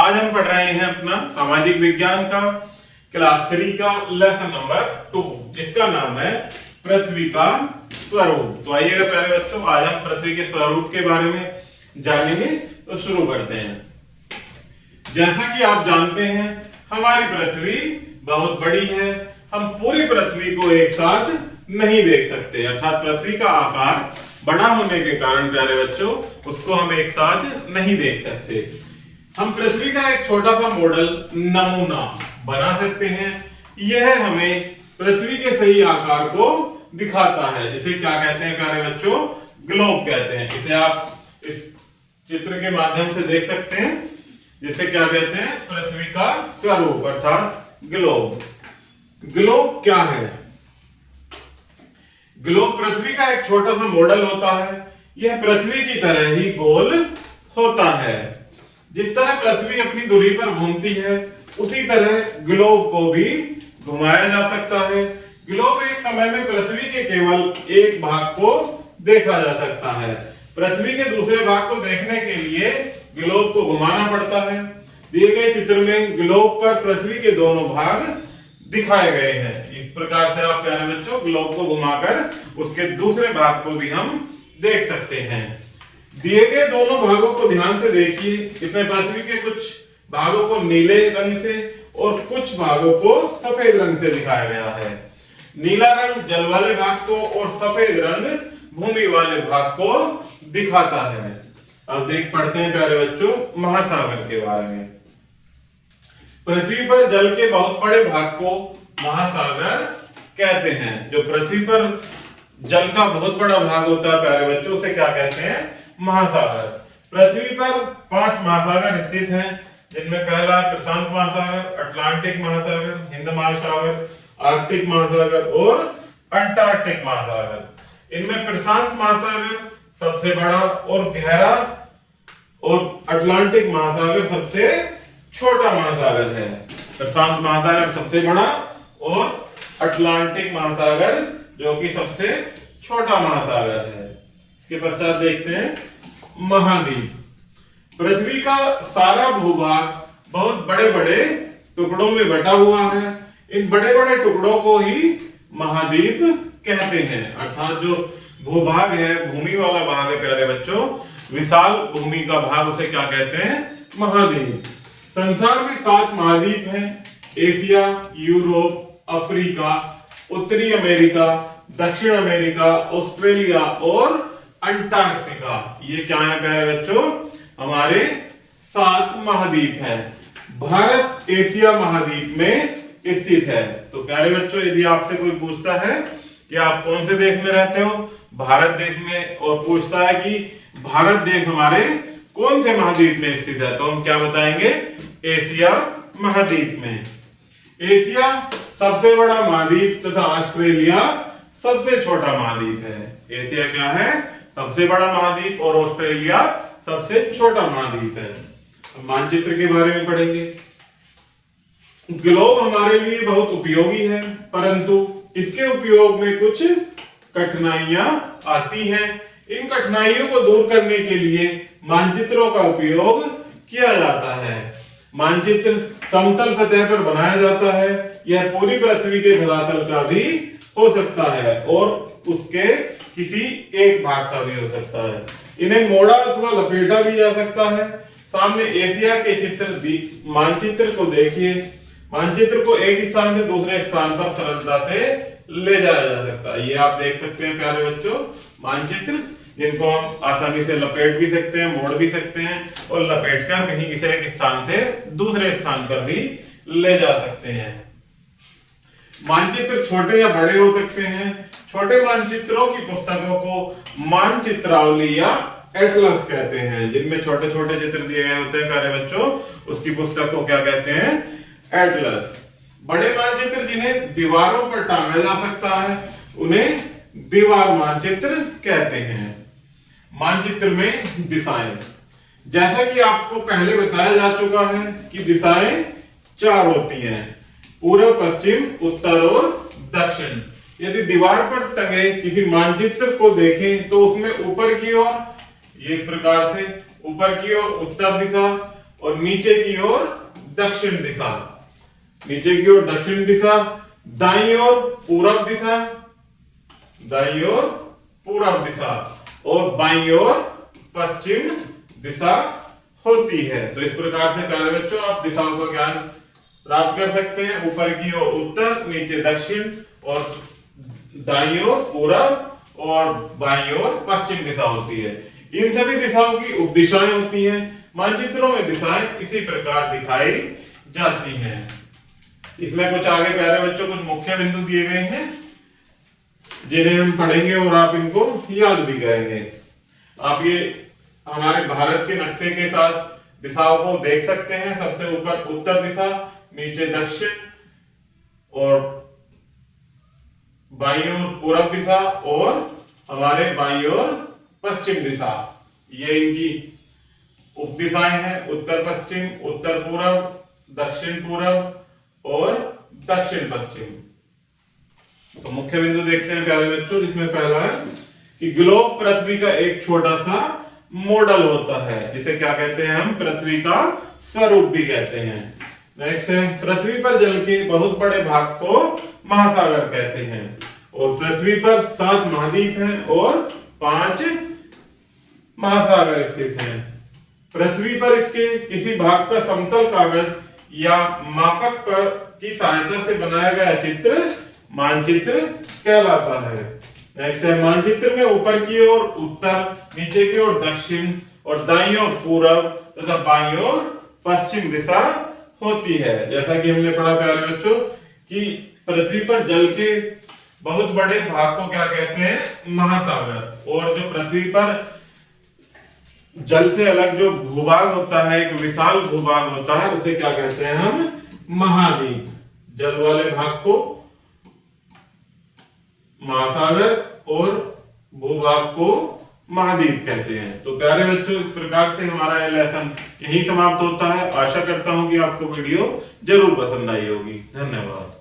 आज हम पढ़ रहे हैं अपना सामाजिक विज्ञान का क्लास 3 का लेसन नंबर 2 जिसका नाम है पृथ्वी का स्वरूप। तो आइएगा प्यारे बच्चों, आज हम पृथ्वी के स्वरूप के बारे में जानेंगे। तो शुरू करते हैं। जैसा कि आप जानते हैं हमारी पृथ्वी बहुत बड़ी है। हम पूरी पृथ्वी को एक साथ नहीं देख सकते, अर्थात पृथ्वी का आकार बड़ा होने के कारण प्यारे बच्चों उसको हम एक साथ नहीं देख सकते। हम पृथ्वी का एक छोटा सा मॉडल नमूना बना सकते हैं। यह हमें पृथ्वी के सही आकार को दिखाता है, जिसे क्या कहते हैं प्यारे बच्चों, ग्लोब कहते हैं। इसे आप इस चित्र के माध्यम से देख सकते हैं, जिसे क्या कहते हैं, पृथ्वी का स्वरूप अर्थात ग्लोब। ग्लोब क्या है? ग्लोब पृथ्वी का एक छोटा सा मॉडल होता है। यह पृथ्वी की तरह ही गोल होता है। जिस तरह पृथ्वी अपनी धुरी पर घूमती है उसी तरह ग्लोब को भी घुमाया जा सकता है। ग्लोब एक समय में पृथ्वी के केवल एक भाग को देखा जा सकता है। पृथ्वी के दूसरे भाग को देखने के लिए ग्लोब को घुमाना पड़ता है। दिए गए चित्र में ग्लोब पर पृथ्वी के दोनों भाग दिखाए गए हैं। इस प्रकार से आप प्यारे बच्चों ग्लोब को घुमाकर उसके दूसरे भाग को भी हम देख सकते हैं। दिए गए दोनों भागों को ध्यान से देखिए। इसमें पृथ्वी के कुछ भागों को नीले रंग से और कुछ भागों को सफेद रंग से दिखाया गया है। नीला रंग जल वाले भाग को और सफेद रंग भूमि वाले भाग को दिखाता है। अब देख पढ़ते हैं प्यारे बच्चों महासागर के बारे में। पृथ्वी पर जल के बहुत बड़े भाग को महासागर कहते हैं। जो पृथ्वी पर जल का बहुत बड़ा भाग होता है प्यारे बच्चों उसे क्या कहते हैं, महासागर। पृथ्वी पर 5 महासागर स्थित हैं, जिनमें पहला प्रशांत महासागर, अटलांटिक महासागर, हिंद महासागर, आर्कटिक महासागर और अंटार्कटिक महासागर। इनमें प्रशांत महासागर सबसे बड़ा और गहरा और अटलांटिक महासागर सबसे छोटा महासागर है। प्रशांत महासागर सबसे बड़ा और अटलांटिक महासागर जो कि सबसे छोटा महासागर है। इसके पश्चात देखते हैं महाद्वीप। पृथ्वी का सारा भूभाग बहुत बड़े बड़े टुकड़ों में बटा हुआ है। इन बड़े बड़े टुकड़ों को ही महाद्वीप कहते हैं। अर्थात जो भूभाग है, भूमि वाला भाग है प्यारे बच्चों, विशाल भूमि का भाग उसे क्या कहते हैं, महाद्वीप। संसार में 7 महाद्वीप हैं। एशिया, यूरोप, अफ्रीका, उत्तरी अमेरिका, दक्षिण अमेरिका, ऑस्ट्रेलिया और अंटार्कटिका। ये क्या है प्यारे बच्चों, हमारे 7 महाद्वीप हैं। भारत एशिया महाद्वीप में स्थित है। तो प्यारे बच्चों यदि आपसे कोई पूछता है कि आप कौन से देश में रहते हो, भारत देश में, और पूछता है कि भारत देश हमारे कौन से महाद्वीप में स्थित है, तो हम क्या बताएंगे, एशिया महाद्वीप में। एशिया सबसे बड़ा महाद्वीप तथा ऑस्ट्रेलिया सबसे छोटा महाद्वीप है। एशिया क्या है, सबसे बड़ा महाद्वीप, और ऑस्ट्रेलिया सबसे छोटा महाद्वीप है। मानचित्र के बारे में पढ़ेंगे। ग्लोब हमारे लिए बहुत उपयोगी है, परंतु इसके उपयोग में कुछ कठिनाइयां आती हैं। इन कठिनाइयों को दूर करने के लिए मानचित्रों का उपयोग किया जाता है। मानचित्र समतल सतह पर बनाया जाता है। यह पूरी पृथ्वी के धरातल का भी हो सकता है और उसके किसी एक भाग का भी हो सकता है। इन्हें मोड़ा अथवा लपेटा भी जा सकता है। सामने एशिया के मानचित्र को देखिए। मानचित्र को एक स्थान से दूसरे स्थान पर सरलता से ले जाया जा सकता है। ये आप देख सकते हैं प्यारे बच्चों मानचित्र, जिनको हम आसानी से लपेट भी सकते हैं, मोड़ भी सकते हैं और लपेटकर कहीं किसी एक स्थान से दूसरे स्थान पर भी ले जा सकते हैं। मानचित्र छोटे या बड़े हो सकते हैं। छोटे मानचित्रों की पुस्तकों को मानचित्रावली या एटलस कहते हैं। जिनमें छोटे छोटे चित्र दिए गए होते हैं प्यारे बच्चों, उसकी पुस्तक को क्या कहते हैं, एटलस। बड़े मानचित्र जिन्हें दीवारों पर टांगा जा सकता है उन्हें दीवार मानचित्र कहते हैं। मानचित्र में दिशाएं, जैसा कि आपको पहले बताया जा चुका है कि दिशाएं 4 होती हैं, पूर्व, पश्चिम, उत्तर और दक्षिण। यदि दीवार पर टंगे किसी मानचित्र को देखें तो उसमें ऊपर की ओर, ये इस प्रकार से ऊपर की ओर उत्तर दिशा, और नीचे की ओर दक्षिण दिशा। नीचे की ओर दक्षिण दिशा, दाईं ओर पूरब दिशा, दाईं ओर पूरब दिशा और बाईं ओर पश्चिम दिशा होती है। तो इस प्रकार से प्यारे बच्चों आप दिशाओं का ज्ञान प्राप्त कर सकते हैं। ऊपर की ओर उत्तर, नीचे दक्षिण और दाईं ओर पूरब और बाईं ओर पश्चिम दिशा होती है। इन सभी दिशाओं की उपदिशाएं होती हैं। मानचित्रों में दिशाएं इसी प्रकार दिखाई जाती हैं। इसमें कुछ आगे प्यारे बच्चों कुछ मुख्य बिंदु दिए गए हैं जिन्हें हम पढ़ेंगे और आप इनको याद भी करेंगे। आप ये हमारे भारत के नक्शे के साथ दिशाओं को देख सकते हैं। सबसे ऊपर उत्तर दिशा, नीचे दक्षिण और बाईं ओर पूरब दिशा और हमारे बाईं ओर पश्चिम दिशा। ये इनकी उपदिशाएं हैं, उत्तर पश्चिम, उत्तर पूरब, दक्षिण पूरब और दक्षिण पश्चिम। तो मुख्य बिंदु देखते हैं प्यारे बच्चों, जिसमें पहला है कि ग्लोब पृथ्वी का एक छोटा सा मॉडल होता है, जिसे क्या कहते हैं हम, पृथ्वी का स्वरूप भी कहते हैं। नेक्स्ट है पृथ्वी पर जल के बहुत बड़े भाग को महासागर कहते हैं और पृथ्वी पर 7 महाद्वीप हैं और 5 महासागर स्थित हैं। पृथ्वी पर इसके किसी भाग का समतल कागज या मापक पर की सहायता से बनाया गया चित्र मानचित्र कहलाता है। नेक्स्ट है मानचित्र में ऊपर की ओर उत्तर, नीचे की ओर दक्षिण और दाईं ओर पूरब तथा बाईं ओर पश्चिम दिशा होती है। जैसा कि हमने पढ़ा प्यारे बच्चों कि पृथ्वी पर जल के बहुत बड़े भाग को क्या कहते हैं, महासागर। और जो पृथ्वी पर जल से अलग जो भूभाग होता है, एक विशाल भूभाग होता है, उसे क्या कहते हैं हम, महाद्वीप। जल वाले भाग को महासागर और भूभाग को महाद्वीप कहते हैं। तो प्यारे बच्चों इस प्रकार से हमारा यह लेसन यही समाप्त होता है। आशा करता हूं कि आपको वीडियो जरूर पसंद आई होगी। धन्यवाद।